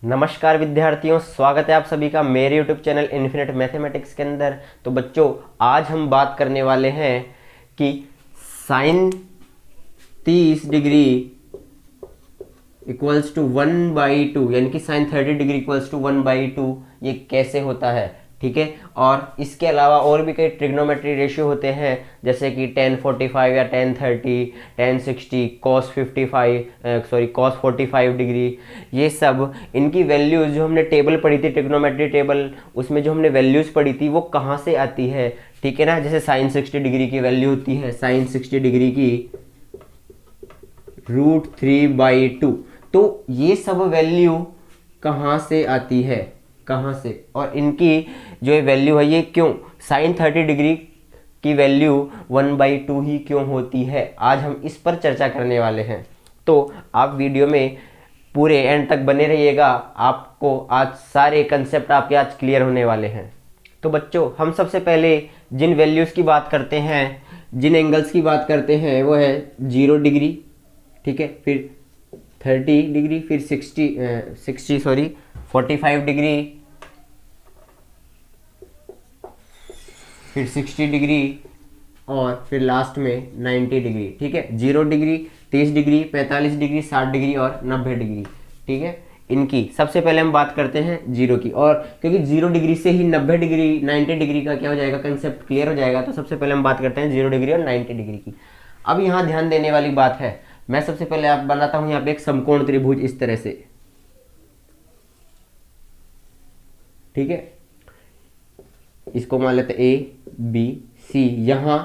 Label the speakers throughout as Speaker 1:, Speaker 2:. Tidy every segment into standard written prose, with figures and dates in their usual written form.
Speaker 1: नमस्कार विद्यार्थियों, स्वागत है आप सभी का मेरे YouTube चैनल इन्फिनिट मैथमेटिक्स के अंदर। तो बच्चों, आज हम बात करने वाले हैं कि साइन 30 डिग्री इक्वल्स टू 1/2 यानी कि साइन 30 डिग्री इक्वल्स टू 1/2 ये कैसे होता है, ठीक है। और इसके अलावा और भी कई ट्रिग्नोमेट्री रेशियो होते हैं, जैसे कि tan 45 या tan 30, tan 60, cos 45 डिग्री। ये सब इनकी वैल्यूज़ जो हमने टेबल पढ़ी थी, ट्रिग्नोमेट्री टेबल, उसमें जो हमने वैल्यूज़ पढ़ी थी वो कहाँ से आती है, ठीक है ना। जैसे साइन 60 डिग्री की वैल्यू होती है साइन 60 डिग्री की √3/2। तो ये सब वैल्यू कहाँ से आती है, कहाँ से, और इनकी जो ये वैल्यू है ये क्यों साइन 30 डिग्री की वैल्यू 1/2 ही क्यों होती है, आज हम इस पर चर्चा करने वाले हैं। तो आप वीडियो में पूरे एंड तक बने रहिएगा, आपको आज सारे कंसेप्ट आपके आज क्लियर होने वाले हैं। तो बच्चों, हम सबसे पहले जिन वैल्यूज़ की बात करते हैं, जिन एंगल्स की बात करते हैं वो है 0 डिग्री, ठीक है, फिर 30 डिग्री, फिर 45 डिग्री, फिर 60 डिग्री और फिर लास्ट में 90 डिग्री, ठीक है। 0 डिग्री, 30 डिग्री, 45 डिग्री, 60 डिग्री और 90 डिग्री, ठीक है। इनकी सबसे पहले हम बात करते हैं 0 की, और क्योंकि 0 डिग्री से ही 90 डिग्री 90 डिग्री का क्या हो जाएगा, कंसेप्ट क्लियर हो जाएगा। तो सबसे पहले हम बात करते हैं 0 डिग्री और 90 डिग्री की। अब यहाँ ध्यान देने वाली बात है, मैं सबसे पहले आप बनाता हूँ यहाँ पे एक समकोण त्रिभुज इस तरह से, ठीक है। इसको मान लेते ABC। यहाँ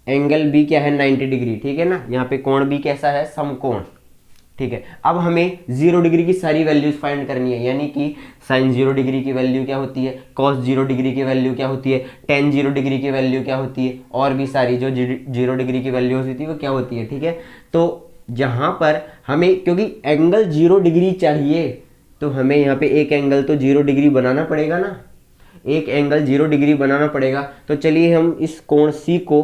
Speaker 1: एंगल B क्या है, 90 डिग्री, ठीक है ना। यहाँ पे कोण B कैसा है, समकोण, ठीक है। अब हमें 0 डिग्री की सारी वैल्यूज फाइंड करनी है, यानी कि साइन 0 डिग्री की वैल्यू क्या होती है, कॉस 0 डिग्री की वैल्यू क्या होती है, टेन 0 डिग्री की वैल्यू क्या होती है, और भी सारी जो 0 डिग्री की वैल्यू होती थी वो क्या होती है, ठीक है। तो जहाँ पर हमें, क्योंकि एंगल 0 डिग्री चाहिए, तो हमें यहाँ पे एक एंगल तो 0 डिग्री बनाना पड़ेगा ना, एक एंगल 0 डिग्री बनाना पड़ेगा। तो चलिए हम इस कोण C को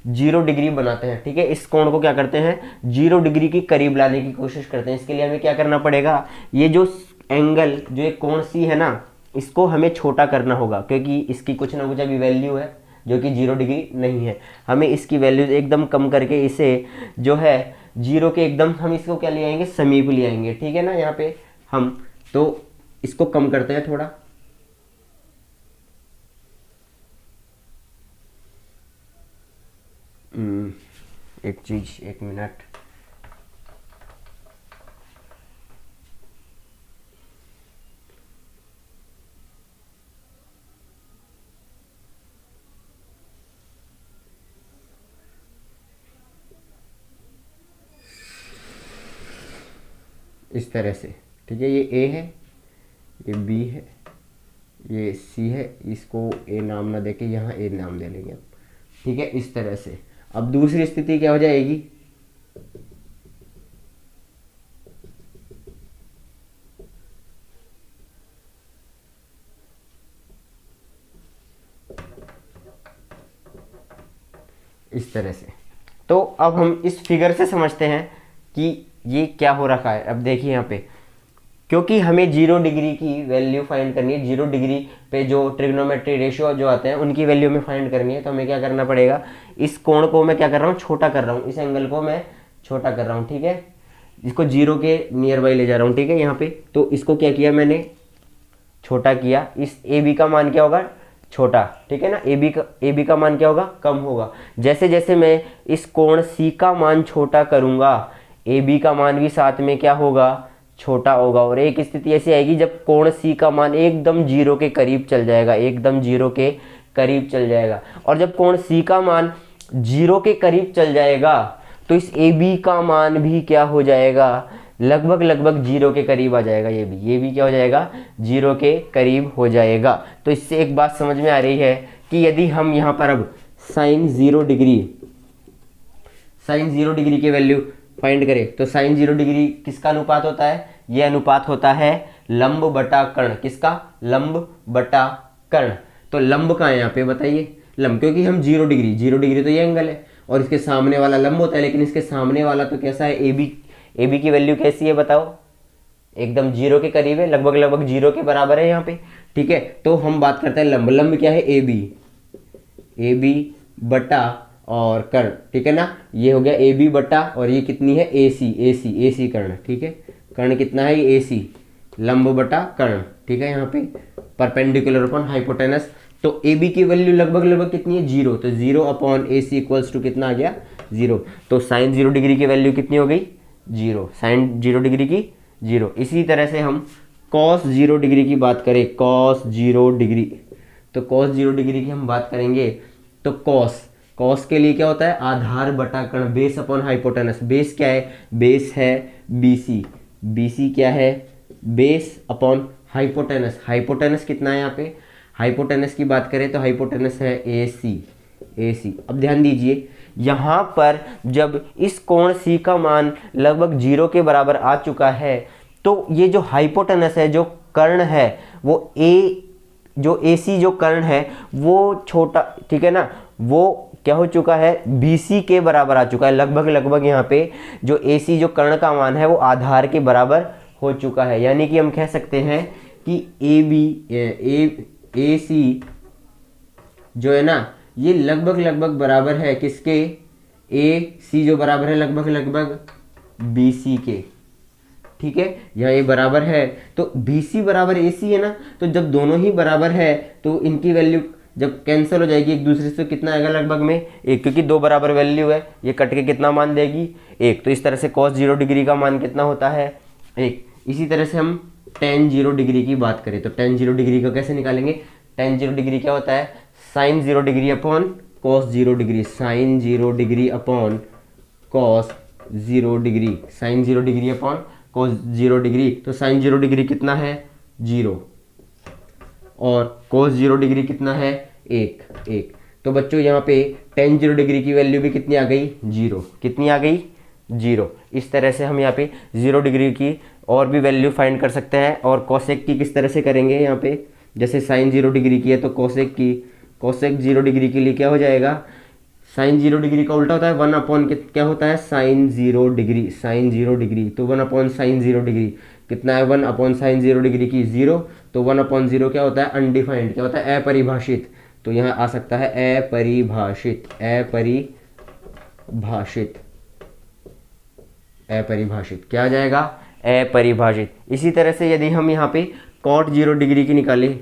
Speaker 1: 0 डिग्री बनाते हैं, ठीक है। इस कोण को क्या करते हैं, 0 डिग्री के करीब लाने की कोशिश करते हैं। इसके लिए हमें क्या करना पड़ेगा, ये जो एंगल, जो एक कोण C है ना, इसको हमें छोटा करना होगा, क्योंकि इसकी कुछ ना कुछ अभी वैल्यू है जो कि 0 डिग्री नहीं है। हमें इसकी वैल्यू एकदम कम करके इसे जो है 0 के एकदम, हम इसको क्या ले आएंगे, समीप ले आएंगे, ठीक है ना। यहाँ पे हम तो इसको कम करते हैं थोड़ा, एक चीज, एक मिनट। इस तरह से, ठीक है। ये A है, ये B है, ये C है। इसको A नाम ना देके यहाँ A नाम दे लेंगे, ठीक है, इस तरह से। अब दूसरी स्थिति क्या हो जाएगी, इस तरह से। तो अब हम इस फिगर से समझते हैं कि ये क्या हो रखा है। अब देखिए यहाँ पे, क्योंकि हमें 0 डिग्री की वैल्यू फाइंड करनी है, 0 डिग्री पे जो ट्रिग्नोमेट्री रेशियो जो आते हैं उनकी वैल्यू में फाइंड करनी है, तो हमें क्या करना पड़ेगा, इस कोण को मैं क्या कर रहा हूँ, छोटा कर रहा हूँ, इस एंगल को मैं छोटा कर रहा हूँ, ठीक है। इसको 0 के नियर बाई ले जा रहा हूँ, ठीक है, यहाँ पे। तो इसको क्या किया मैंने, छोटा किया। इस AB का मान क्या होगा, छोटा, ठीक है ना। AB का मान क्या होगा, कम होगा। जैसे जैसे मैं इस कोण C का मान छोटा करूँगा, AB का मान भी साथ में क्या होगा, छोटा होगा। और एक स्थिति ऐसी आएगी जब कोण C का मान एकदम 0 के करीब चल जाएगा, एकदम 0 के करीब चल जाएगा। और जब कोण C का मान 0 के करीब चल जाएगा, तो इस AB का मान भी क्या हो जाएगा, लगभग 0 के करीब आ जाएगा। ये भी क्या हो जाएगा, 0 के करीब हो जाएगा। तो इससे एक बात समझ में आ रही है कि यदि हम यहाँ पर अब साइन 0 डिग्री की वैल्यू फाइंड करें, तो साइन 0 डिग्री किसका अनुपात होता है, ये अनुपात होता है लंब बटा कर्ण। किसका, लंब बटा कर्ण। तो लंब का है यहाँ पे, बताइए लंब, क्योंकि हम 0 डिग्री तो ये एंगल है और इसके सामने वाला लंब होता है, लेकिन इसके सामने वाला तो कैसा है, AB की वैल्यू कैसी है बताओ, एकदम जीरो के करीब है, लगभग लगभग जीरो के बराबर है यहाँ पे, ठीक है। तो हम बात करते हैं लंब। लंब क्या है, ए बी, ए बी बटा और कर्ण, ठीक है ना। ये हो गया ए बी बटा और ये कितनी है, ए सी, ए सी, ए सी कर्ण, ठीक है। कर्ण कितना है, ए सी, लंब बटा कर्ण, ठीक है। यहाँ पे परपेंडिकुलर अपॉन हाइपोटेनस, तो ए बी की वैल्यू लगभग लगभग कितनी है, जीरो, तो zero upon A C equals to कितना आ गया, जीरो। तो साइन 0 डिग्री की वैल्यू कितनी हो गई, जीरो, साइन 0 डिग्री की जीरो। इसी तरह से हम कॉस 0 डिग्री की बात करें, कॉस 0 डिग्री, तो कॉस 0 डिग्री की हम बात करेंगे तो कॉस के लिए क्या होता है, आधार बटा कर्ण, बेस अपॉन हाइपोटेनस। बेस क्या है, बेस है BC, BC क्या है, बेस अपॉन हाइपोटेनस। हाइपोटेनस कितना है यहाँ पे, हाइपोटेनस की बात करें तो हाइपोटेनस है AC, AC। अब ध्यान दीजिए यहाँ पर जब इस कोण C का मान लगभग जीरो के बराबर आ चुका है तो ये जो हाइपोटेनस है, जो कर्ण है वो जो AC जो कर्ण है वो छोटा, ठीक है ना, वो क्या हो चुका है, BC के बराबर आ चुका है। लगभग लगभग यहाँ पे जो AC जो कर्ण का मान है वो आधार के बराबर हो चुका है। यानी कि हम कह सकते हैं कि AC जो है ना ये लगभग लगभग बराबर है किसके, AC जो बराबर है लगभग लगभग BC के, ठीक है। यहाँ ये बराबर है तो BC बराबर AC है ना, तो जब दोनों ही बराबर है तो इनकी वैल्यू जब कैंसिल हो जाएगी एक दूसरे से, कितना आएगा लगभग में एक, क्योंकि दो बराबर वैल्यू है, ये कट के कितना मान देगी, एक। तो इस तरह से cos 0 डिग्री का मान कितना होता है, एक। इसी तरह से हम tan 0 डिग्री की बात करें तो tan 0 डिग्री का कैसे निकालेंगे, tan 0 डिग्री क्या होता है, sin 0 degree upon cos 0 degree, sin 0 degree upon cos 0 degree, sin 0 degree upon cos 0 degree. तो sin 0 डिग्री कितना है, जीरो, और cos 0 डिग्री कितना है, एक, एक। तो बच्चों यहाँ पे tan 0 डिग्री की वैल्यू भी कितनी आ गई, जीरो, कितनी आ गई, जीरो। इस तरह से हम यहाँ पे 0 डिग्री की और भी वैल्यू फाइंड कर सकते हैं। और cosec की किस तरह से करेंगे, यहाँ पे जैसे sin 0 डिग्री की है तो cosec 0 डिग्री के लिए क्या हो जाएगा, sin 0 डिग्री का उल्टा होता है 1 अपॉन क्या होता है, sin 0 डिग्री, sin 0 डिग्री, तो 1 अपॉन sin 0 डिग्री कितना है, 1 अपॉन sin 0 डिग्री की जीरो, तो 1 अपॉन जीरो क्या होता है, अनडिफाइंड, क्या होता है, अपरिभाषित। तो यहाँ आ सकता है अपरिभाषित, अपरिभाषित, अपरिभाषित, क्या आ जाएगा, अपरिभाषित। इसी तरह से यदि हम यहाँ पे cot 0 डिग्री की निकालें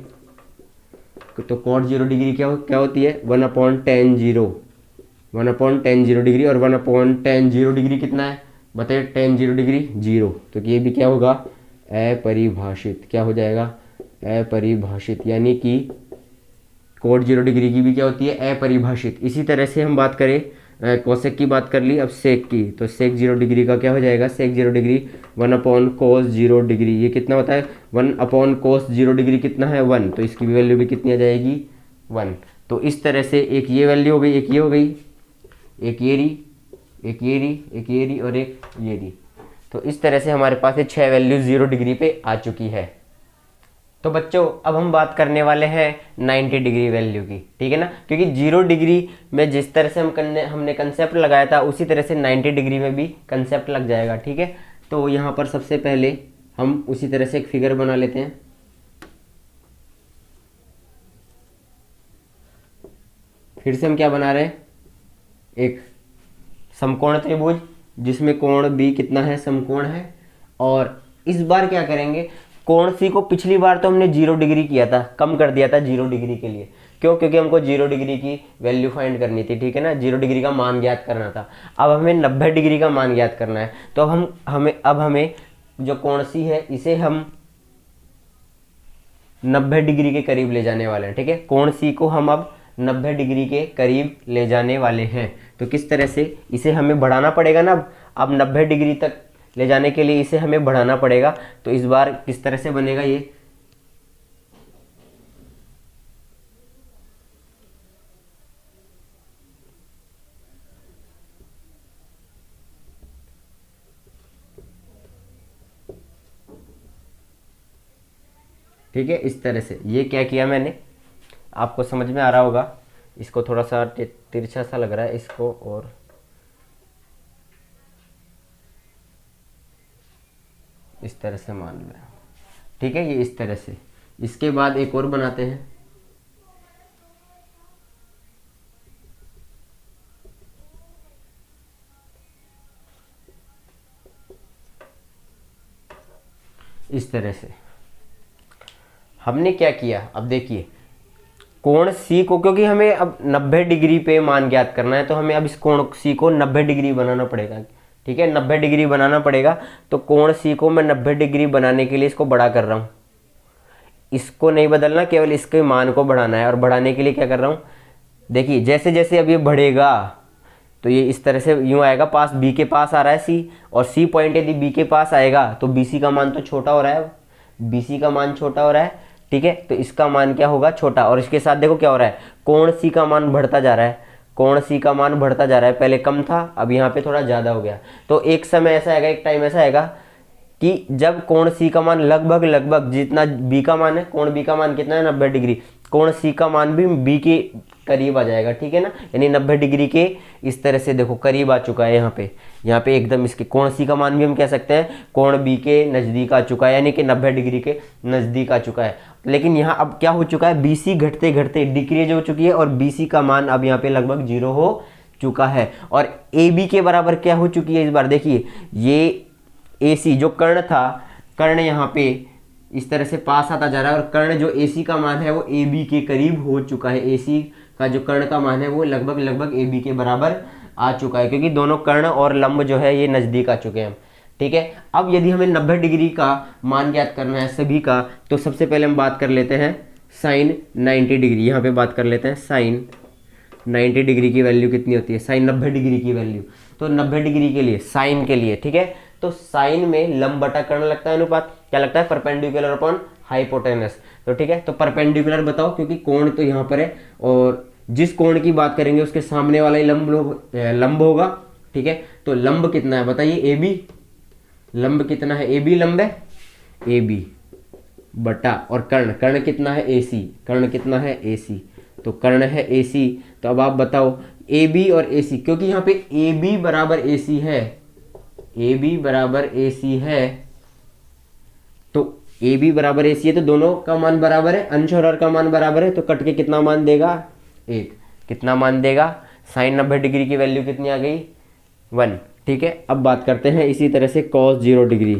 Speaker 1: तो cot 0 डिग्री क्या होती है, 1 upon tan 0, 1 upon tan 0 degree, और 1 अपॉन tan 0 डिग्री कितना है बताइए, tan 0 डिग्री जीरो, तो ये भी क्या होगा, अपरिभाषित, क्या हो जाएगा, अपरिभाषित। यानी कि cot 0 डिग्री की भी क्या होती है, अपरिभाषित। इसी तरह से हम बात करें कोसेक की बात कर ली, अब सेक की, तो सेक 0 डिग्री का क्या हो जाएगा, सेक 0 डिग्री 1 अपॉन cos 0 डिग्री, ये कितना होता है, 1 अपॉन cos 0 डिग्री कितना है, 1, तो इसकी वैल्यू भी कितनी आ जाएगी, 1। तो इस तरह से एक ये वैल्यू हो गई, एक ये हो गई, एक ये रही, एक ये रही, एक ये रही, और एक ये रही। तो इस तरह से हमारे पास ये 6 वैल्यू 0 डिग्री पे आ चुकी है। तो बच्चों अब हम बात करने वाले हैं 90 डिग्री वैल्यू की, ठीक है ना, क्योंकि 0 डिग्री में जिस तरह से हमने कंसेप्ट लगाया था उसी तरह से 90 डिग्री में भी कंसेप्ट लग जाएगा, ठीक है। तो यहाँ पर सबसे पहले हम उसी तरह से एक फिगर बना लेते हैं। फिर से हम क्या बना रहे हैं, एक समकोण त्रिभुज जिसमें कोण B कितना है, समकोण है। और इस बार क्या करेंगे, कोण C को पिछली बार तो हमने 0 डिग्री किया था, कम कर दिया था 0 डिग्री के लिए, क्यों, क्योंकि हमको 0 डिग्री की वैल्यू फाइंड करनी थी, ठीक है ना, 0 डिग्री का मान ज्ञात करना था। अब हमें 90 डिग्री का मान ज्ञात करना है। तो अब हमें जो कोण C है इसे हम 90 डिग्री के करीब ले जाने वाले हैं, ठीक है। कोण C को हम अब 90 डिग्री के करीब ले जाने वाले हैं। तो किस तरह से, इसे हमें बढ़ाना पड़ेगा ना, अब 90 डिग्री तक ले जाने के लिए इसे हमें बढ़ाना पड़ेगा। तो इस बार किस तरह से बनेगा ये, ठीक है। इस तरह से ये क्या किया मैंने, आपको समझ में आ रहा होगा, इसको थोड़ा सा तिरछा सा लग रहा है इसको, और इस तरह से मान लो, ठीक है, ये इस तरह से। इसके बाद एक और बनाते हैं, इस तरह से। हमने क्या किया, अब देखिए कोण सी को, क्योंकि हमें अब 90 डिग्री पे मान ज्ञात करना है, तो हमें अब इस कोण सी को 90 डिग्री बनाना पड़ेगा, ठीक है, 90 डिग्री बनाना पड़ेगा। तो कोण सी को मैं 90 डिग्री बनाने के लिए इसको बड़ा कर रहा हूँ, इसको नहीं बदलना, केवल इसके मान को बढ़ाना है। और बढ़ाने के लिए क्या कर रहा हूँ, देखिए जैसे जैसे अब ये बढ़ेगा तो ये इस तरह से यूँ आएगा, पास बी के पास आ रहा है सी, और सी पॉइंट यदि बी के पास आएगा तो बी सी का मान तो छोटा हो रहा है, बी सी का मान छोटा हो रहा है, ठीक है, तो इसका मान क्या होगा, छोटा। और इसके साथ देखो क्या हो रहा है, कोण सी का मान बढ़ता जा रहा है, कोण सी का मान बढ़ता जा रहा है, पहले कम था अब यहाँ पे थोड़ा ज़्यादा हो गया। तो एक समय ऐसा आएगा, एक टाइम ऐसा आएगा कि जब कोण सी का मान लगभग लगभग जितना बी का मान है, कोण बी का मान कितना है 90 डिग्री, कोण सी का मान भी बी के करीब आ जाएगा, ठीक है ना, यानी 90 डिग्री के इस तरह से देखो करीब आ चुका है यहाँ पे एकदम इसके कोण सी का मान भी हम कह सकते हैं कोण बी के नज़दीक आ चुका है, यानी कि 90 डिग्री के नज़दीक आ चुका है। लेकिन यहाँ अब क्या हो चुका है, बी सी घटते घटते डिक्रीज हो चुकी है, और बी सी का मान अब यहाँ पे लगभग 0 हो चुका है, और ए बी के बराबर क्या हो चुकी है इस बार, देखिए ये ए सी जो कर्ण था, कर्ण यहाँ पे इस तरह से पास आता जा रहा है, और कर्ण जो ए सी का मान है वो ए बी के करीब हो चुका है, ए सी का जो कर्ण का मान है वो लगभग लगभग ए बी के बराबर आ चुका है, क्योंकि दोनों कर्ण और लंब जो है ये नज़दीक आ चुके हैं, ठीक है। अब यदि हमें 90 डिग्री का मान ज्ञात करना है सभी का, तो सबसे पहले हम बात कर लेते हैं साइन 90 डिग्री, यहाँ पे बात कर लेते हैं साइन 90 डिग्री की वैल्यू कितनी होती है, साइन 90 डिग्री की वैल्यू। तो 90 डिग्री के लिए, साइन के लिए, ठीक है, तो साइन में लंब बटा कर्ण लगता है अनुपात, क्या लगता है, परपेंडिकुलर अपॉन हाइपोटेनस। तो ठीक है, तो परपेंडिकुलर बताओ, क्योंकि कोण तो यहाँ पर है, और जिस कोण की बात करेंगे उसके सामने वाला ही लंब होगा, ठीक है। तो लंब कितना है बताइए, ए बी, लंब कितना है, ए बी लंब है, ए बी बटा, और कर्ण, कर्ण कितना है, ए सी, कर्ण कितना है, ए सी, तो कर्ण है ए सी। तो अब आप बताओ ए बी और ए सी, क्योंकि यहाँ पे ए बी बराबर ए सी है, ए बी बराबर ए सी है, तो ए बी बराबर ए सी है, तो दोनों का मान बराबर है, अंश और हर का मान बराबर है, तो कट के कितना मान देगा, 1। कितना मान देगा, साइन 90 डिग्री की वैल्यू कितनी आ गई, 1, ठीक है। अब बात करते हैं इसी तरह से cos 0 डिग्री,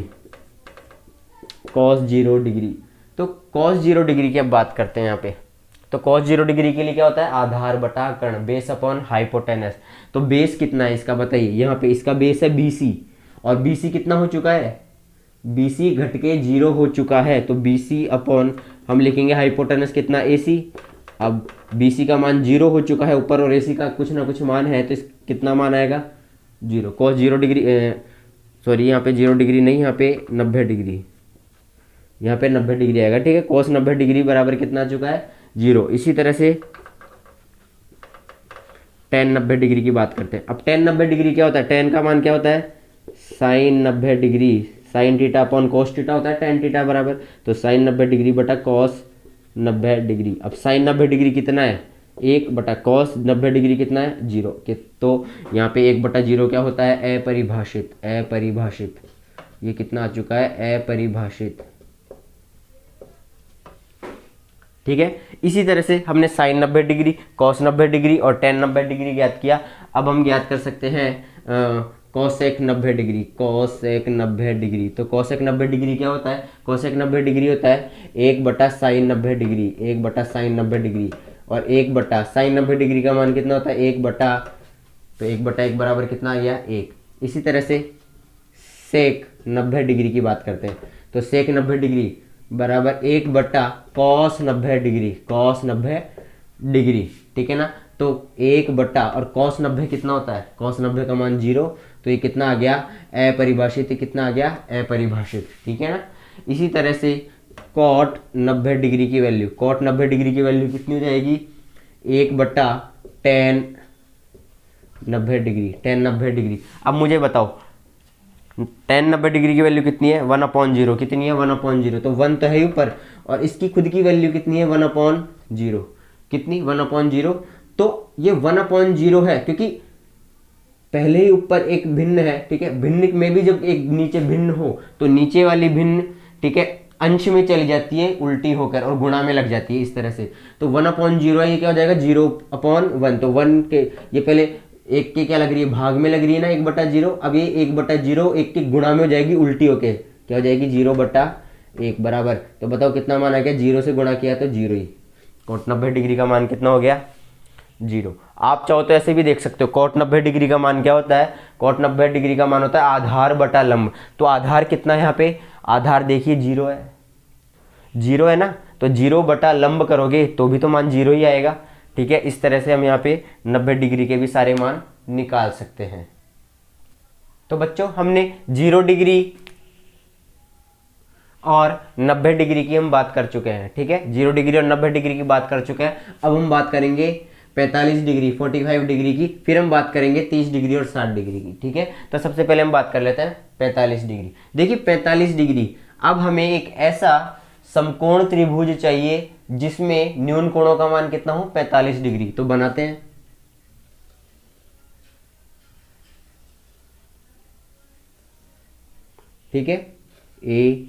Speaker 1: cos 0 डिग्री, तो cos 0 डिग्री की अब बात करते हैं यहाँ पे। तो cos 0 डिग्री के लिए क्या होता है, आधार बटा कर्ण, बेस अपॉन हाइपोटेनस। तो बेस कितना है इसका बताइए, यहाँ पे इसका बेस है BC, और BC कितना हो चुका है, BC घट के 0 हो चुका है, तो BC अपॉन हम लिखेंगे हाइपोटेनस कितना, AC। अब BC का मान 0 हो चुका है ऊपर, और AC का कुछ ना कुछ मान है, तो इस कितना मान आएगा, 0। cos 0 डिग्री, सॉरी यहाँ पे 0 डिग्री नहीं, यहाँ पे 90 डिग्री, यहाँ पे 90 डिग्री आएगा, ठीक है। cos 90 डिग्री बराबर कितना आ चुका है, 0। इसी तरह से tan 90 डिग्री की बात करते हैं। अब tan 90 डिग्री क्या होता है, tan का मान क्या होता है, sine 90 degree, sine theta upon cos theta होता है tan थीटा बराबर, तो साइन 90 डिग्री बटा cos 90 डिग्री। अब साइन 90 डिग्री कितना है, 1 बटा cos 90 डिग्री कितना है, 0 के, तो यहाँ पे 1 बटा 0 क्या होता है, अपरिभाषित, अपरिभाषित, ये कितना आ चुका है, अपरिभाषित, ठीक है। इसी तरह से हमने साइन 90 डिग्री, cos 90 डिग्री और tan 90 डिग्री ज्ञात किया। अब हम ज्ञात कर सकते हैं cosec 90 डिग्री, cosec 90 डिग्री। तो cosec 90 डिग्री क्या होता है, cosec 90 डिग्री होता है 1 बटा साइन 90 डिग्री, 1 बटा साइन 90 डिग्री, और 1 बटा साइन 90 डिग्री का मान कितना होता है, 1 बटा, तो 1 बटा 1 बराबर कितना आ गया, 1। इसी तरह से सेक 90 डिग्री की बात करते हैं, तो सेक 90 डिग्री बराबर 1 बटा cos 90 डिग्री, cos 90 डिग्री, ठीक है ना। तो 1 बटा, और cos 90 कितना होता है, cos 90 का मान 0, तो ये कितना आ गया, अपरिभाषित, कितना आ गया, अपरिभाषित, ठीक है ना। इसी तरह से cot 90 डिग्री की वैल्यू, cot 90 डिग्री की वैल्यू कितनी हो जाएगी, 1 बटा tan 90 डिग्री, tan 90 डिग्री। अब मुझे बताओ tan 90 डिग्री की वैल्यू कितनी है, 1/0, कितनी है, 1/0, तो 1 तो है ऊपर, और इसकी खुद की वैल्यू कितनी है, 1/0, कितनी, 1/0। तो ये 1/0 है, क्योंकि पहले ही ऊपर एक भिन्न है, ठीक है, भिन्न में भी जब एक नीचे भिन्न हो तो नीचे वाली भिन्न, ठीक है, अंश में चली जाती है उल्टी होकर और गुणा में लग जाती है इस तरह से। तो 1/0 है, ये क्या हो जाएगा 0/1। तो 1 के ये पहले एक के क्या लग रही है, भाग में लग रही है ना 1/0। अब ये 1/0 एक के गुणा में हो जाएगी उल्टी होके, क्या हो जाएगी 0/1 बराबर। तो बताओ कितना मान आ गया, 0 से गुणा किया तो 0 ही। cot 90 डिग्री का मान कितना हो गया 0। आप चाहो तो ऐसे भी देख सकते हो, cot 90 डिग्री का मान क्या होता है, cot 90 डिग्री का मान होता है आधार बटा लंब। तो आधार कितना है यहाँ पे, आधार देखिए 0 है, 0 है ना, तो 0 बटा लंब करोगे तो भी तो मान 0 ही आएगा, ठीक है। इस तरह से हम यहाँ पे 90 डिग्री के भी सारे मान निकाल सकते हैं। तो बच्चों हमने 0 डिग्री और 90 डिग्री की हम बात कर चुके हैं, ठीक है, 0 डिग्री और 90 डिग्री की बात कर चुके हैं। अब हम बात करेंगे 45 डिग्री 45 डिग्री की, फिर हम बात करेंगे 30 डिग्री और 60 डिग्री की, ठीक है। तो सबसे पहले हम बात कर लेते हैं 45 डिग्री। देखिए 45 डिग्री, अब हमें एक ऐसा समकोण त्रिभुज चाहिए जिसमें न्यून कोणों का मान कितना हो 45 डिग्री। तो बनाते हैं, ठीक है, ए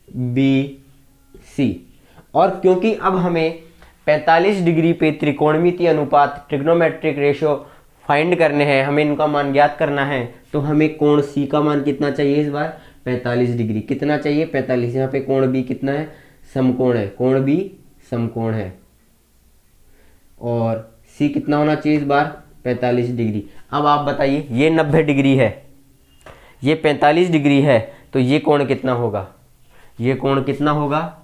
Speaker 1: बी सी। और क्योंकि अब हमें 45 डिग्री पे त्रिकोणमितीय अनुपात ट्रिग्नोमेट्रिक रेशियो फाइंड करने हैं, हमें इनका मान ज्ञात करना है, तो हमें कोण सी का मान कितना चाहिए इस बार 45 डिग्री। कितना चाहिए 45। यहाँ पे कोण बी कितना है, समकोण है, कोण बी समकोण है, और सी कितना होना चाहिए इस बार 45 डिग्री। अब आप बताइए ये 90 डिग्री है, ये 45 डिग्री है, तो ये कोण कितना होगा, ये कोण कितना होगा,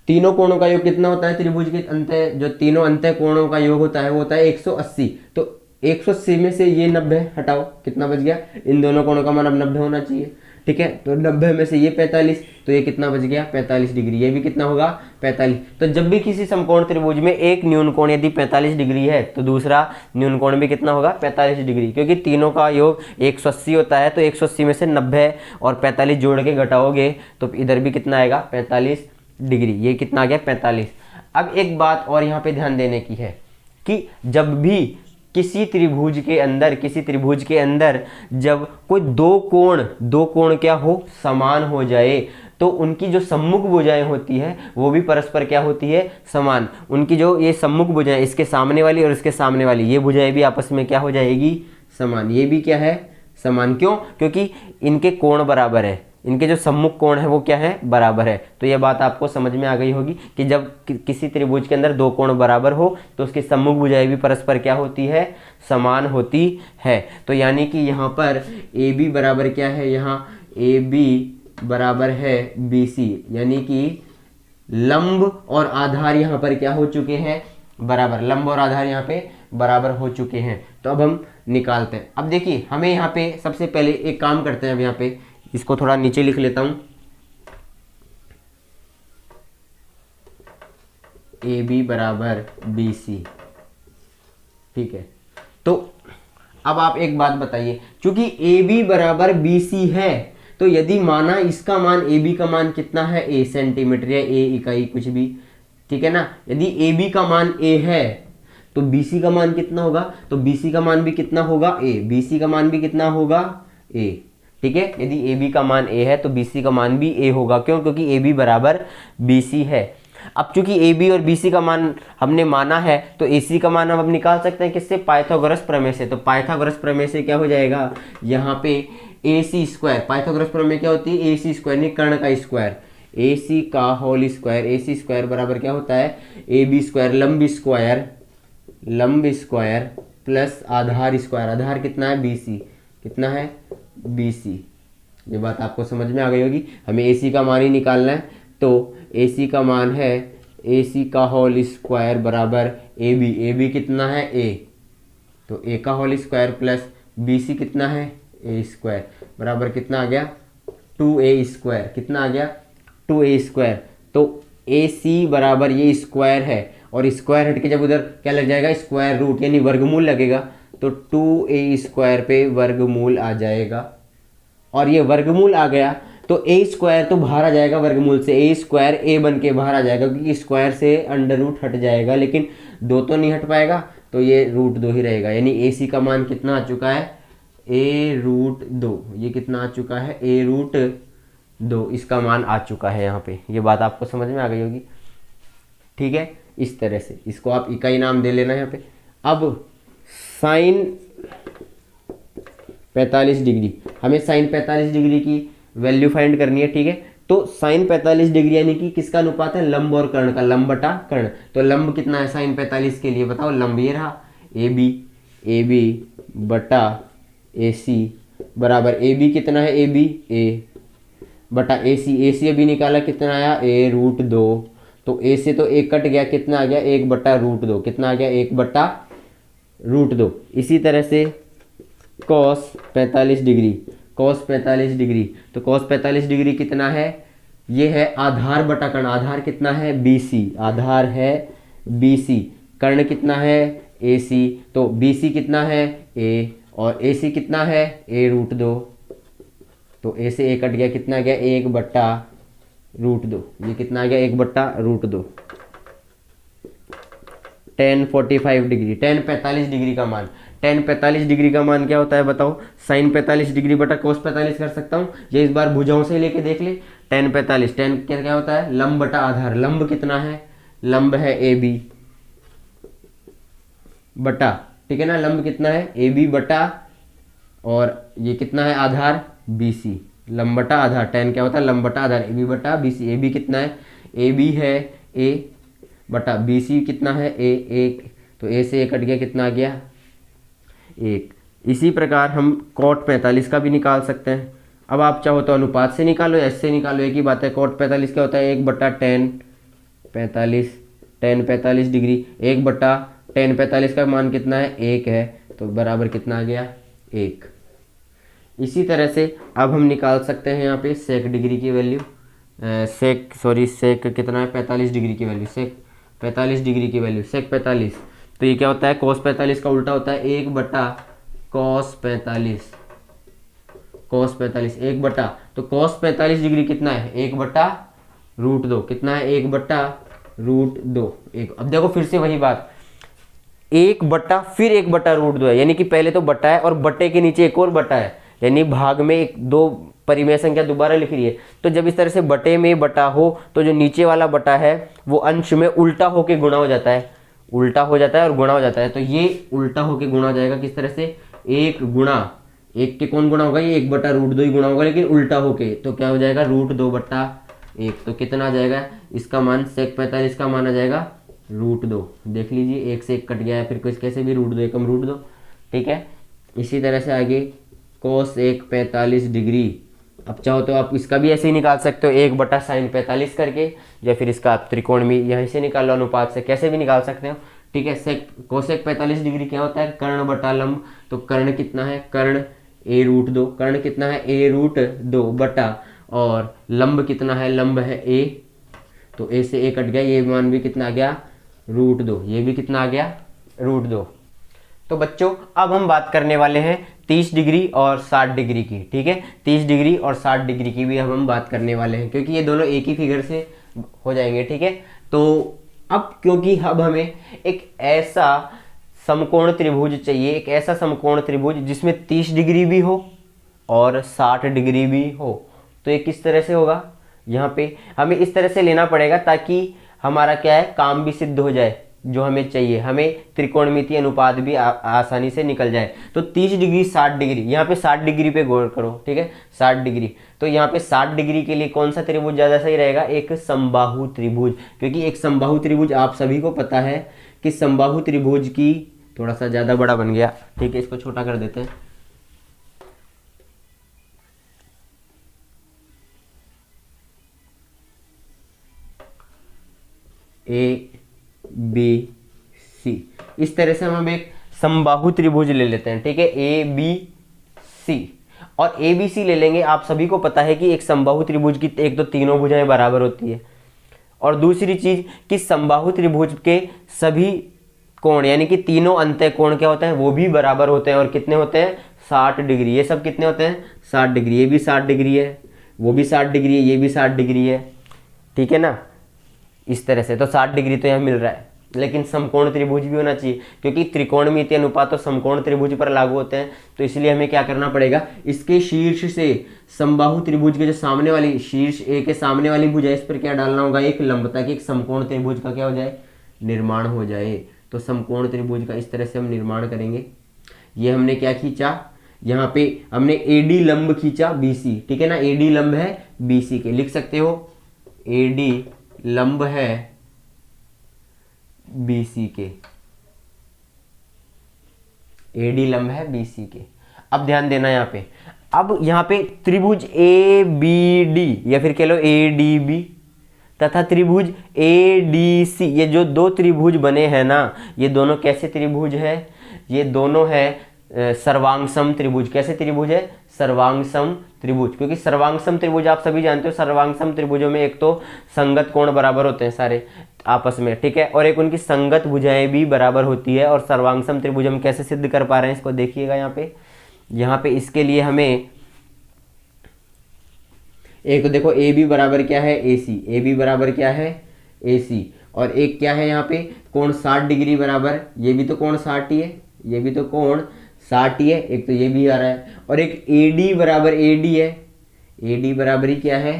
Speaker 1: तीनों कोणों का योग कितना होता है त्रिभुज के अंतः, जो तीनों अंतः कोणों का योग होता है वो होता है 180। तो 180 में से ये 90 हटाओ, कितना बच गया, इन दोनों कोणों का मान अब 90 होना चाहिए, ठीक है। तो 90 में से ये 45, तो ये कितना बच गया 45 डिग्री, ये भी कितना होगा 45। तो जब भी किसी समकोण त्रिभुज में एक न्यून कोण यदि 45 डिग्री है तो दूसरा न्यून कोण भी कितना होगा 45 डिग्री, क्योंकि तीनों का योग 180 होता है। तो 180 में से 90 और 45 जोड़ के घटाओगे तो इधर भी कितना आएगा 45 डिग्री, ये कितना आ गया 45। अब एक बात और यहाँ पे ध्यान देने की है कि जब भी किसी त्रिभुज के अंदर जब कोई दो कोण क्या हो समान हो जाए, तो उनकी जो सम्मुख भुजाएं होती है वो भी परस्पर क्या होती है समान। उनकी जो ये सम्मुख भुजाएं, इसके सामने वाली और इसके सामने वाली, ये भुजाएं भी आपस में क्या हो जाएगी समान। ये भी क्या है समान, क्यों, क्योंकि इनके कोण बराबर है, इनके जो सम्मुख कोण है वो क्या है बराबर है। तो ये बात आपको समझ में आ गई होगी कि जब किसी त्रिभुज के अंदर दो कोण बराबर हो तो उसकी सम्मुख भुजाएं भी परस्पर क्या होती है समान होती है। तो यानी कि यहाँ पर ए बी बराबर क्या है, यहाँ ए बी बराबर है बी सी, यानी कि लंब और आधार यहाँ पर क्या हो चुके हैं बराबर, लंब और आधार यहाँ पे बराबर हो चुके हैं। तो अब हम निकालते हैं। अब देखिए हमें यहाँ पे सबसे पहले एक काम करते हैं, अब यहाँ पे इसको थोड़ा नीचे लिख लेता हूं, ए बी बराबर बी सी, ठीक है। तो अब आप एक बात बताइए, क्योंकि ए बी बराबर बी सी है तो यदि माना इसका मान ए बी का मान कितना है ए सेंटीमीटर या ए इकाई कुछ भी, ठीक है ना, यदि ए बी का मान ए है तो बी सी का मान कितना होगा, तो बी सी का मान भी कितना होगा ए, बी सी का मान भी कितना होगा ए, ठीक है। यदि ए बी का मान ए है तो बी सी का मान भी ए होगा, क्यों, क्योंकि ए बी बराबर बी सी है। अब चूंकि ए बी और बी सी का मान हमने माना है तो ए सी का मान हम अब निकाल सकते हैं किससे, पाइथागोरस प्रमेय से। तो पाइथागोरस प्रमेय से क्या हो जाएगा, यहाँ पे ए सी स्क्वायर, पाइथागोरस प्रमेय क्या होती है ए सी स्क्वायर, नहीं कर्ण का स्क्वायर, ए सी का होल स्क्वायर, ए सी स्क्वायर बराबर क्या होता है ए बी स्क्वायर, लंब स्क्वायर प्लस आधार स्क्वायर, आधार कितना है बी सी, कितना है बी सी। ये बात आपको समझ में आ गई होगी। हमें ए सी का मान ही निकालना है, तो ए सी का मान है ए सी का होल स्क्वायर बराबर ए बी कितना है ए, तो ए का whole square plus B C कितना है ए स्क्वायर बराबर कितना आ गया 2a स्क्वायर, कितना आ गया 2a स्क्वायर। तो ए सी बराबर ये स्क्वायर है और स्क्वायर हट के जब उधर क्या लग जाएगा स्क्वायर रूट यानी वर्गमूल लगेगा, तो 2a स्क्वायर पे वर्गमूल आ जाएगा, और ये वर्गमूल आ गया तो ए स्क्वायर तो बाहर आ जाएगा वर्गमूल से, ए स्क्वायर ए बन के बाहर आ जाएगा, क्योंकि स्क्वायर से अंडर रूट हट जाएगा, लेकिन दो तो नहीं हट पाएगा, तो ये √2 ही रहेगा, यानी AC का मान कितना आ चुका है, a√2। ये कितना आ चुका है, a√2 इसका मान आ चुका है यहाँ पे। ये बात आपको समझ में आ गई होगी, ठीक है। इस तरह से इसको आप इकाई नाम दे लेना यहाँ पे। अब साइन 45 डिग्री, हमें साइन 45 डिग्री की वैल्यू फाइंड करनी है, ठीक है। तो साइन 45 डिग्री यानी कि किसका अनुपात है, लंब और कर्ण का, लंब बटा कर्ण। तो लंब कितना है साइन 45 के लिए, बताओ। लंब ये रहा ए बी बटा AC बराबर, AB कितना है, AB A बटा AC अभी निकाला, कितना आया, a√2। तो A से तो एक कट गया, कितना आ गया, 1/√2। कितना आ गया, 1/√2। इसी तरह से cos 45 डिग्री, cos 45 डिग्री, तो cos 45 डिग्री कितना है, ये है आधार बटा कर्ण। आधार कितना है, BC, आधार है BC, कर्ण कितना है, AC। तो BC कितना है, A, और AC कितना है, a√2। तो A से A कट गया, कितना गया, 1/√2। ये कितना आ गया, 1/√2। tan 45 डिग्री, tan 45 डिग्री का मान, tan 45 डिग्री का मान क्या होता है, बताओ। साइन 45 डिग्री बटा cos 45 कर सकता हूँ, ये इस बार भुजाओं से लेके देख ले। tan 45, tan क्या होता है, लंब बटा आधार। लंब कितना है, लंब है AB बटा, ठीक है ना, लंब कितना है, AB बटा, और ये कितना है, आधार BC। लंब बटा आधार, tan क्या होता है, लंब बटा आधार, AB बटा BC। AB कितना है, AB है A बटा BC कितना है, A, 1। तो A से A कट गया, कितना आ गया, 1। इसी प्रकार हम cot 45 का भी निकाल सकते हैं। अब आप चाहो तो अनुपात से निकालो या इससे निकालो, एक ही बात है। cot 45 क्या होता है, 1/tan 45, tan 45 डिग्री, 1/tan 45 का मान कितना है, 1 है, तो बराबर कितना आ गया, 1। इसी तरह से अब हम निकाल सकते हैं यहाँ पे सेक डिग्री की वैल्यू, सेक कितना है, 45 डिग्री की वैल्यू, सेक 45 डिग्री की वैल्यू, सेक 45। तो ये क्या होता है, cos 45 का उल्टा होता है 1/cos 45, cos 45 1/, तो cos 45 डिग्री कितना है, 1/√2। कितना है, 1/√2। अब देखो फिर से वही बात, 1/ फिर 1/√2 है, यानी कि पहले तो बटा है और बटे के नीचे एक और बटा है, यानी भाग में एक दो परिमेय संख्या दोबारा लिख रही है। तो जब इस तरह से बटे में बटा हो तो जो नीचे वाला बटा है वो अंश में उल्टा होके गुणा हो जाता है, उल्टा हो जाता है और गुणा हो जाता है। तो ये उल्टा होके गुणा हो जाएगा, किस तरह से, 1 गुणा 1 के कौन गुणा होगा, ये 1/√2 ही गुणा होगा, लेकिन उल्टा होके, तो क्या हो जाएगा, √2/1। तो कितना आ जाएगा, इसका मान सेक 45 का मान आ जाएगा √2। देख लीजिए, 1 से 1 कट गया है, फिर कुछ कैसे भी √2 एकम √2, ठीक है। इसी तरह से आगे cos 45 डिग्री, अब चाहो तो आप इसका भी ऐसे ही निकाल सकते हो, 1/sin 45 करके, या फिर इसका आप त्रिकोणमिति यहीं से निकाल लो, अनुपात से कैसे भी निकाल सकते हो, ठीक है। सेक कोसेक 45 डिग्री क्या होता है, कर्ण बटा लंब। तो कर्ण कितना है, कर्ण a√2, कर्ण कितना है, a√2 बटा, और लंब कितना है, लंब है a, तो a से a कट गया, ये मान भी कितना आ गया, √2। ये भी कितना आ गया, √2। तो बच्चों अब हम बात करने वाले हैं 30 डिग्री और 60 डिग्री की, ठीक है। 30 डिग्री और 60 डिग्री की भी अब हम बात करने वाले हैं, क्योंकि ये दोनों एक ही फिगर से हो जाएंगे, ठीक है। तो अब क्योंकि अब हमें एक ऐसा समकोण त्रिभुज चाहिए, एक ऐसा समकोण त्रिभुज जिसमें 30 डिग्री भी हो और 60 डिग्री भी हो, तो ये किस तरह से होगा, यहाँ पे हमें इस तरह से लेना पड़ेगा ताकि हमारा क्या है, काम भी सिद्ध हो जाए जो हमें चाहिए, हमें त्रिकोणमिति अनुपात भी आसानी से निकल जाए। तो 30 डिग्री 60 डिग्री, यहाँ पे 60 डिग्री पे गौर करो, ठीक है, 60 डिग्री। तो यहाँ पे 60 डिग्री के लिए कौन सा त्रिभुज ज़्यादा सही रहेगा, एक समबाहु त्रिभुज, क्योंकि एक समबाहु त्रिभुज आप सभी को पता है कि समबाहु त्रिभुज की, थोड़ा सा ज़्यादा बड़ा बन गया, ठीक है, इसको छोटा कर देते हैं। ABC, इस तरह से हम एक समबाहु त्रिभुज ले लेते हैं, ठीक है, ABC, और ABC ले लेंगे। आप सभी को पता है कि एक समबाहु त्रिभुज की एक तो तीनों भुजाएं बराबर होती है, और दूसरी चीज कि समबाहु त्रिभुज के सभी कोण यानी कि तीनों अंतः कोण क्या होते हैं, वो भी बराबर होते हैं, और कितने होते हैं, 60 डिग्री। ये सब कितने होते हैं, 60 डिग्री। ये भी 60 डिग्री है, वो भी 60 डिग्री है, ये भी 60 डिग्री है, ठीक है ना, इस तरह से। तो 60 डिग्री तो यहाँ मिल रहा है, लेकिन समकोण त्रिभुज भी होना चाहिए, क्योंकि त्रिकोणमितीय अनुपात तो समकोण त्रिभुज पर लागू होते हैं। तो इसलिए हमें क्या करना पड़ेगा, इसके शीर्ष से समबाहु त्रिभुज के जो सामने वाली शीर्ष ए के सामने वाली भुजा, इस पर क्या डालना होगा, एक लंब, ताकि एक समकोण त्रिभुज का क्या हो जाए, निर्माण हो जाए। तो समकोण त्रिभुज का इस तरह से हम निर्माण करेंगे। ये हमने क्या खींचा, यहाँ पे हमने एडी लंब खींचा बीसी, ठीक है ना, एडी लंब है बीसी के, लिख सकते हो एडी लंब है बीसी के, एडी लंब है बीसी के। अब ध्यान देना यहाँ पे, अब यहाँ पे त्रिभुज ए बी डी या फिर कह लो ए डी बी तथा त्रिभुज ए डी सी, ये जो दो त्रिभुज बने हैं ना, ये दोनों कैसे त्रिभुज है, ये दोनों है सर्वांग सम त्रिभुज। कैसे त्रिभुज है, सर्वांग सम त्रिभुज, क्योंकि सर्वांग सम त्रिभुज आप सभी जानते हो, सर्वांग सम त्रिभुजों में एक तो संगत कोण बराबर होते हैं सारे आपस में, ठीक है, और एक उनकी संगत भुजाएं भी बराबर होती है। और सर्वांग सम त्रिभुज हम कैसे सिद्ध कर पा रहे हैं, इसको देखिएगा यहाँ पे इसके लिए हमें एक तो देखो ए बी बराबर क्या है, ए सी, ए बी बराबर क्या है, ए सी, और एक क्या है यहाँ पे कोण 60 डिग्री बराबर, ये भी तो कोण 60 ही है, ये भी तो कोण 60 ही है, एक तो ये भी आ रहा है, और एक ए डी बराबर ए डी है, ए डी बराबर ही क्या है,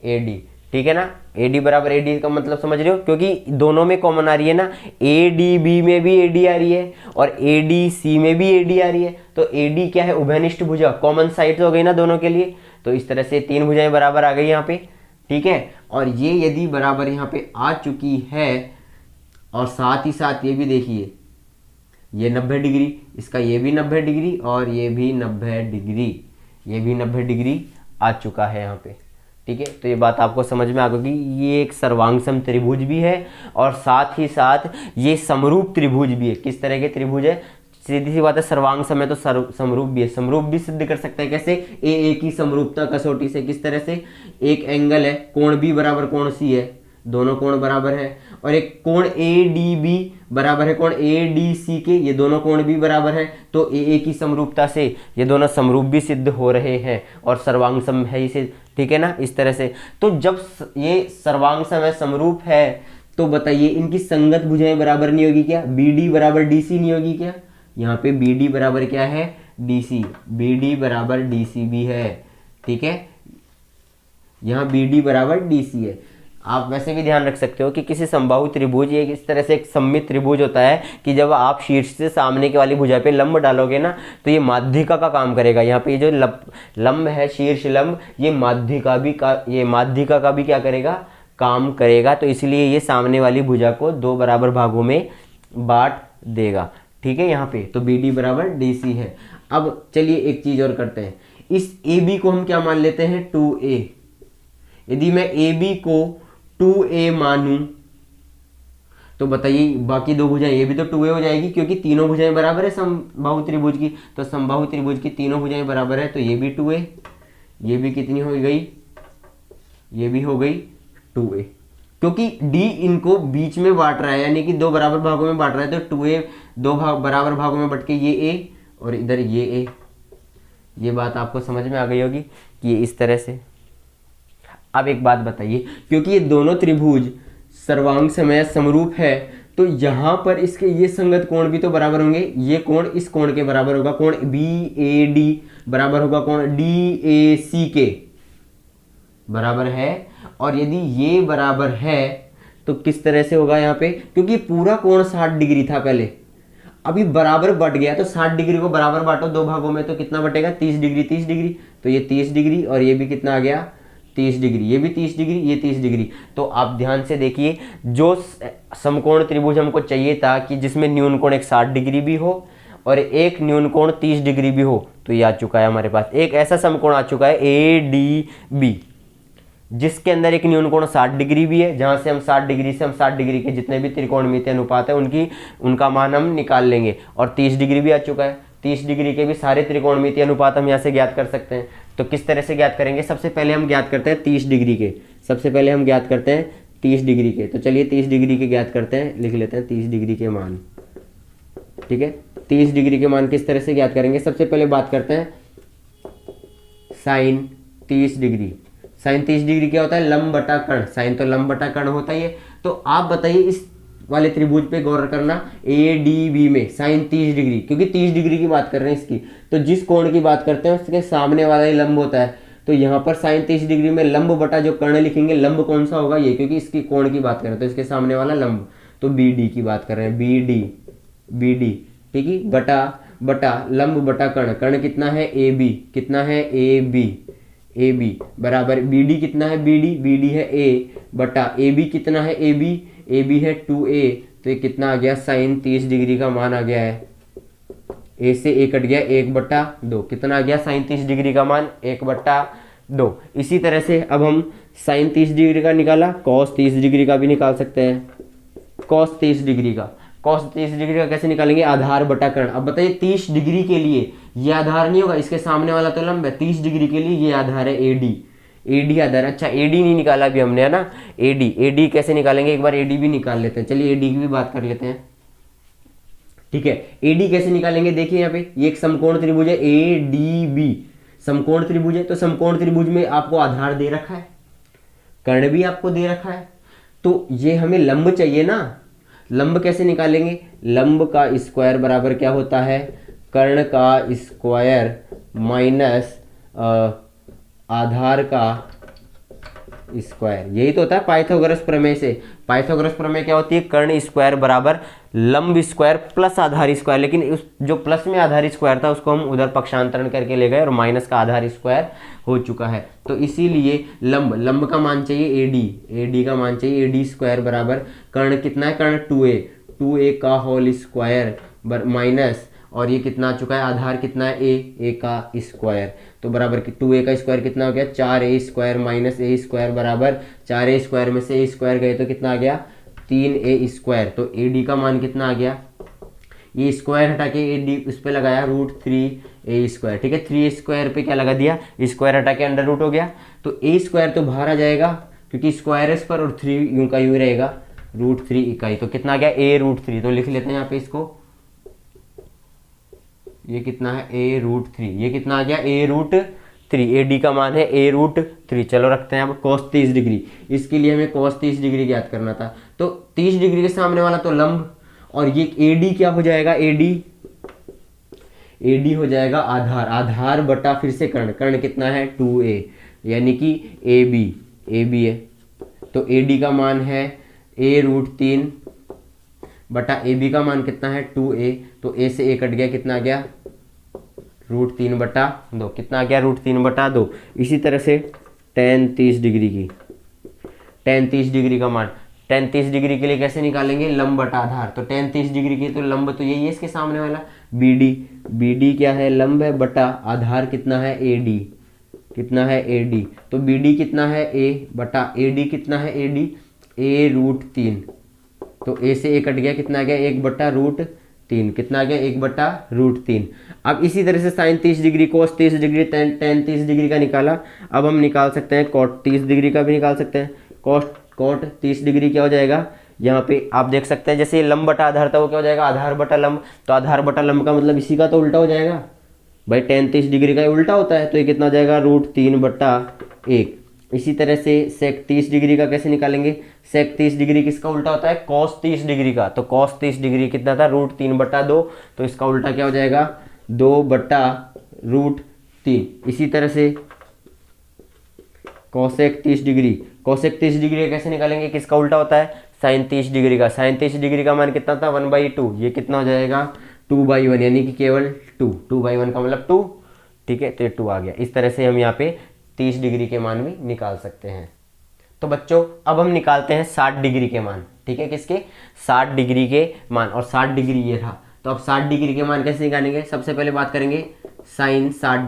Speaker 1: ए डी, ठीक है ना, ए डी बराबर ए डी का मतलब समझ रहे हो, क्योंकि दोनों में कॉमन आ रही है ना, ए डी बी में भी ए डी आ रही है और ए डी सी में भी ए डी आ रही है। तो ए डी क्या है, उभयनिष्ठ भुजा, कॉमन साइड हो गई ना दोनों के लिए। तो इस तरह से तीन भुजाएं बराबर आ गई यहाँ पे, ठीक है। और ये यदि बराबर यहाँ पे आ चुकी है, और साथ ही साथ ये भी देखिए, ये 90 डिग्री, इसका ये भी 90 डिग्री और ये भी 90 डिग्री, ये भी 90 डिग्री आ चुका है यहाँ पे, ठीक है। तो ये बात आपको समझ में आ गई, ये एक सर्वांगसम त्रिभुज भी है और साथ ही साथ ये समरूप त्रिभुज भी है। किस तरह के त्रिभुज है, सीधी सी बात है, सर्वांगसम है तो समरूप भी है। समरूप भी सिद्ध कर सकते हैं कैसे, ए की समरूपता कसौटी से। किस तरह से, एक एंगल है, कोण बी बराबर कोण सी है, दोनों कोण बराबर है, और एक कोण ए डी बी बराबर है कोण ए डी सी के, ये दोनों कोण भी बराबर है। तो ए की समरूपता से ये दोनों समरूप भी सिद्ध हो रहे हैं और सर्वांगसम है इसे, ठीक है ना, इस तरह से। तो जब ये सर्वांगसम है, समरूप है, तो बताइए इनकी संगत भुजाएं बराबर नहीं होगी क्या, बी डी बराबर डी सी नहीं होगी क्या। यहाँ पे बी डी बराबर क्या है, डी सी, बी डी बराबर डी सी भी है, ठीक है, यहाँ बी डी बराबर डी सी है। आप वैसे भी ध्यान रख सकते हो कि किसी समबाहु त्रिभुज ये इस तरह से एक सममित त्रिभुज होता है कि जब आप शीर्ष से सामने के वाली भुजा पे लंब डालोगे ना, तो ये माध्यिका का काम करेगा। यहाँ पे ये जो लंब है, शीर्ष लंब, ये माध्यिका का भी क्या करेगा, काम करेगा। तो इसलिए ये सामने वाली भुजा को दो बराबर भागों में बांट देगा, ठीक है। यहाँ पे तो बी डी बराबर डी सी है। अब चलिए एक चीज और करते हैं, इस ए बी को हम क्या मान लेते हैं, 2a। यदि मैं ए बी को 2a मानूं तो बताइए बाकी दो भुजाएं, ये भी तो 2a हो जाएगी, क्योंकि तीनों भुजाएं बराबर है समबाहु त्रिभुज की। तो समबाहु त्रिभुज की तीनों भुजाएं बराबर है, तो ये भी 2a, ये भी कितनी हो गई, ये भी हो गई 2a, क्योंकि d इनको बीच में बांट रहा है, यानी कि दो बराबर भागों में बांट रहा है। तो 2a दो बराबर भागों में बट के ये a और इधर ये a। ये बात आपको समझ में आ गई होगी कि ये इस तरह से। अब एक बात बताइए, क्योंकि ये दोनों त्रिभुज सर्वांगसम है, समरूप है, तो यहाँ पर इसके ये संगत कोण भी तो बराबर होंगे। ये कोण इस कोण के बराबर होगा, कोण बी ए डी बराबर होगा कोण डी ए सी के बराबर है। और यदि ये बराबर है तो किस तरह से होगा यहाँ पे, क्योंकि पूरा कोण 60 डिग्री था पहले, अभी बराबर बढ़ गया, तो 60 डिग्री को बराबर बांटो दो भागों में, तो कितना बटेगा, 30 डिग्री 30 डिग्री। तो ये 30 डिग्री और ये भी कितना आ गया, 30 डिग्री, ये भी 30 डिग्री, ये 30 डिग्री। तो आप ध्यान से देखिए, जो समकोण त्रिभुज हमको चाहिए था कि जिसमें न्यून कोण एक 60 डिग्री भी हो और एक न्यून कोण 30 डिग्री भी हो, तो ये आ चुका है हमारे पास। एक ऐसा समकोण आ चुका है ए डी बी, जिसके अंदर एक न्यून कोण 60 डिग्री भी है, जहां से हम 60 डिग्री से हम 60 डिग्री के जितने भी त्रिकोणमितीय अनुपात है उनका मान हम निकाल लेंगे। और 30 डिग्री भी आ चुका है, 30 डिग्री के भी सारे त्रिकोणमितीय अनुपात हम यहाँ से ज्ञात कर सकते हैं। तो किस तरह से ज्ञात करेंगे, सबसे पहले हम ज्ञात करते हैं 30 डिग्री के, सबसे पहले हम ज्ञात करते हैं 30 डिग्री के। तो चलिए 30 डिग्री के ज्ञात करते हैं, लिख लेते हैं 30 डिग्री के मान, ठीक है। 30 डिग्री के मान किस तरह से ज्ञात करेंगे, सबसे पहले बात करते हैं साइन 30 डिग्री। साइन 30 डिग्री क्या होता है, लंब बटा कर्ण, साइन तो लंब बटा कर्ण होता ही है। तो आप बताइए इस वाले त्रिभुज पे गौर करना, ADB में साइन 30 डिग्री, क्योंकि 30 डिग्री की बात कर रहे हैं इसकी, तो जिस कोण की बात करते हैं उसके सामने वाला ही लंब होता है। तो यहाँ पर साइन 30 डिग्री में लंब बटा जो कर्ण लिखेंगे, लंब कौन सा होगा, ये, क्योंकि इसकी कोण की बात कर रहे हैं तो इसके सामने वाला लंब, तो BD की बात कर रहे हैं, BD ठीक है, बटा लंब बटा कर्ण, कर्ण कितना है AB, कितना है AB बराबर BD कितना है, BD है A बटा AB कितना है, AB है 2A, तो ये कितना आ गया, साइन 30 डिग्री का मान आ गया है, A से A कट गया, 1/2, कितना आ गया, साइन 30 डिग्री का मान 1/2। इसी तरह से अब हम साइन 30 डिग्री का निकाला, कॉस 30 डिग्री का भी निकाल सकते हैं। कॉस 30 डिग्री का कैसे निकालेंगे, आधार बटा कर्ण। अब बताइए 30 डिग्री के लिए ये आधार नहीं होगा, इसके सामने वाला तो लंब है, 30 डिग्री के लिए ये आधार है AD आधार। अच्छा AD नहीं निकाला अभी हमने, है ना, AD कैसे निकालेंगे, एक बार AD भी निकाल लेते हैं। चलिए AD की भी बात कर लेते हैं, ठीक है। AD कैसे निकालेंगे, देखिए यहाँ पे ये एक समकोण त्रिभुज है ADB, समकोण त्रिभुज है, तो समकोण त्रिभुज में आपको आधार दे रखा है, कर्ण भी आपको दे रखा है, तो ये हमें लंब चाहिए ना। लंब कैसे निकालेंगे, लंब का स्क्वायर बराबर क्या होता है, कर्ण का स्क्वायर माइनस आधार का स्क्वायर, यही तो होता है पाइथागोरस प्रमेय से। पाइथागोरस प्रमेय क्या होती है, कर्ण स्क्वायर बराबर लंब स्क्वायर प्लस आधार स्क्वायर, लेकिन उस जो प्लस में आधार स्क्वायर था उसको हम उधर पक्षांतरण करके ले गए और माइनस का आधार स्क्वायर हो चुका है। तो इसीलिए लंब का मान चाहिए AD का मान चाहिए AD स्क्वायर बराबर कर्ण कितना है, कर्ण 2A का होल स्क्वायर माइनस, और ये कितना आ चुका है, आधार कितना है A का स्क्वायर, तो बराबर 2A का स्क्वायर कितना हो गया, 4A square minus A square बराबर 4A स्क्वायर में से A स्क्वायर गए तो कितना आ गया, 3A स्क्वायर। तो AD का मान कितना आ गया, ये स्क्वायर हटा के AD उस पर लगाया √3A स्क्वायर, ठीक है, 3A स्क्वायर पे क्या लगा दिया, स्क्वायर हटा के अंडर रूट हो गया, तो A स्क्वायर तो बाहर आ जाएगा क्योंकि स्क्वायर है इस पर, और 3 यूं का यूं रहेगा, √3 इकाई, तो कितना आ गया A√3, तो लिख लेते हैं यहाँ पे इसको, ये कितना है A√3, ये कितना आ गया A√3, AD का मान है A√3। चलो रखते हैं अब cos 30 डिग्री, इसके लिए हमें cos 30 डिग्री ज्ञात करना था, तो 30 डिग्री के सामने वाला तो लंब, और ये AD क्या हो जाएगा, AD हो जाएगा आधार बटा फिर से कर्ण कितना है 2A, यानी कि AB है, तो AD का मान है A√3 बटा AB का मान कितना है 2A, तो A से A कट गया, कितना आ गया √3/2, कितना आ गया √3/2। इसी तरह से tan 30 डिग्री का मान, tan 30 डिग्री के लिए कैसे निकालेंगे, लंब बटा आधार, तो tan 30 डिग्री के तो लंब तो यही है इसके सामने वाला BD क्या है, लंब है बटा आधार कितना है AD, तो BD कितना है A बटा AD कितना है A√3, तो A से A कट गया, कितना आ गया 1/√3, कितना आ गया 1/√3। अब इसी तरह से sine 30 degree, cos 30 degree, tan 30 degree का निकाला, अब हम निकाल सकते हैं cot 30 डिग्री का भी निकाल सकते हैं। cot 30 डिग्री क्या हो जाएगा, यहाँ पे आप देख सकते हैं जैसे ये लंब बटा आधार था वो क्या हो जाएगा, आधार बटा लंब, तो आधार बटा लंब का मतलब इसी का तो उल्टा हो जाएगा भाई, tan 30 डिग्री का उल्टा होता है, तो ये कितना हो जाएगा √3/1। इसी तरह से sec 30 डिग्री का कैसे निकालेंगे, sec 30 डिग्री किसका उल्टा होता है, cos 30 डिग्री का, तो cos 30 डिग्री कितना था √3/2, तो इसका उल्टा क्या हो जाएगा 2/√3। इसी तरह से cosec 30 डिग्री का कैसे निकालेंगे, किसका उल्टा होता है, sin 30 डिग्री का, sin 30 डिग्री का मान कितना था 1/2, ये कितना हो जाएगा 2/1, यानी कि केवल 2/1 का मतलब 2, ठीक है, तो ये 2 आ गया। इस तरह से हम यहाँ पे 30 डिग्री के मान भी निकाल सकते हैं। तो बच्चों अब हम निकालते हैं 60 डिग्री के मान, ठीक है, किसके 60 डिग्री के मान, और 60 डिग्री ये था, तो अब 60 डिग्री के मान कैसे निकालेंगे, सबसे पहले बात करेंगे साइन 60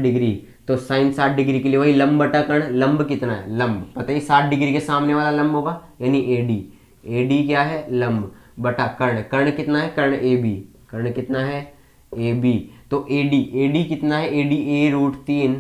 Speaker 1: डिग्री, तो साइन 60 डिग्री के लिए वही लंब बटा कर्ण, लंब कितना है, लंब पता ही 60 डिग्री के सामने वाला लंब होगा यानी AD क्या है लंब बटा कर्ण कितना है, कर्ण कितना है AB, तो AD कितना है, AD A√3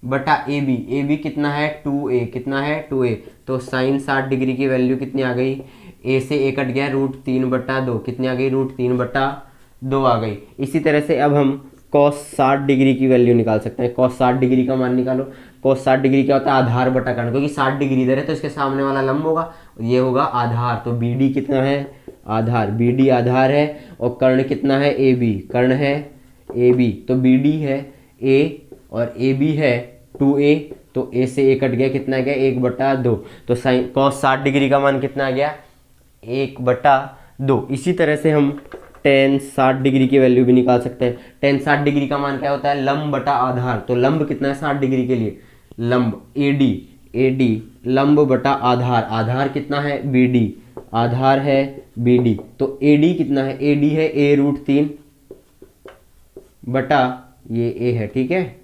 Speaker 1: बटा AB कितना है 2A, कितना है 2A, तो साइन 60 डिग्री की वैल्यू कितनी आ गई, A से A कट गया √3/2, कितनी आ गई √3/2 आ गई। इसी तरह से अब हम cos 60 डिग्री की वैल्यू निकाल सकते हैं, cos 60 डिग्री का मान निकालो, cos 60 डिग्री क्या होता है, आधार बटा कर्ण, क्योंकि 60 डिग्री इधर है तो इसके सामने वाला लंब होगा, ये होगा आधार। तो बी डी कितना है, आधार, बी डी आधार है। और कर्ण कितना है, ए बी, कर्ण है ए बी। तो बी डी है ए और ए बी है 2a, तो a से a कट गया, कितना आ गया 1/2। तो साइन कॉस 60 डिग्री का मान कितना आ गया 1/2। इसी तरह से हम टेन 60 डिग्री की वैल्यू भी निकाल सकते हैं। टेन 60 डिग्री का मान क्या होता है, लंब बटा आधार। तो लंब कितना है 60 डिग्री के लिए, लंब AD लंब बटा आधार, आधार कितना है BD, आधार है BD। तो AD कितना है, AD है A√3 बटा ये A है, ठीक है।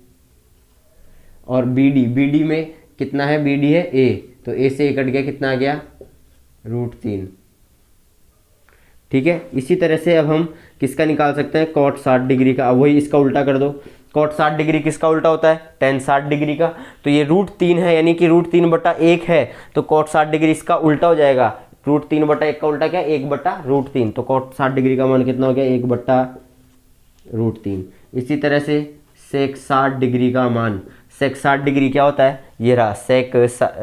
Speaker 1: और BD में कितना है, BD है A, तो A से A कट गया, कितना आ गया √3, ठीक है। इसी तरह से अब हम किसका निकाल सकते हैं, cot 60 डिग्री का। अब वही इसका उल्टा कर दो, cot 60 डिग्री किसका उल्टा होता है, tan 60 डिग्री का। तो ये √3 है, यानी कि √3/1 है, तो cot 60 डिग्री इसका उल्टा हो जाएगा। √3/1 का उल्टा क्या, 1/√3। तो cot 60 डिग्री का मान कितना हो गया 1/√3। इसी तरह से sec 60 डिग्री का मान, sec 60 डिग्री क्या होता है, ये रहा sec,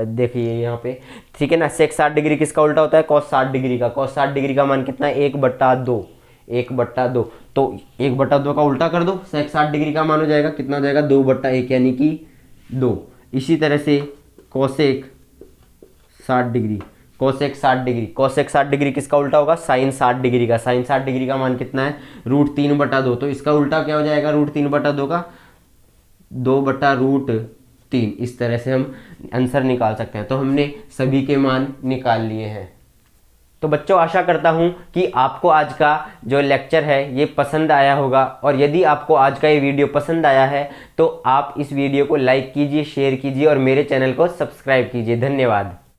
Speaker 1: देखिए यहाँ पे, ठीक है ना। sec 60 डिग्री किसका उल्टा होता है, cos 60 डिग्री का। cos 60 डिग्री का मान कितना है 1/2, 1/2। तो 1/2 का उल्टा कर दो, sec 60 डिग्री का मान हो जाएगा, कितना हो जाएगा 2/1, यानी कि 2। इसी तरह से cosec 60 degree, cosec 60 degree, cosec 60 degree किसका उल्टा होगा, sin 60 डिग्री का। sin 60 डिग्री का मान कितना है √3/2। तो इसका उल्टा क्या हो जाएगा √3/2 का, 2/√3। इस तरह से हम आंसर निकाल सकते हैं। तो हमने सभी के मान निकाल लिए हैं। तो बच्चों, आशा करता हूं कि आपको आज का जो लेक्चर है ये पसंद आया होगा। और यदि आपको आज का ये वीडियो पसंद आया है तो आप इस वीडियो को लाइक कीजिए, शेयर कीजिए और मेरे चैनल को सब्सक्राइब कीजिए। धन्यवाद।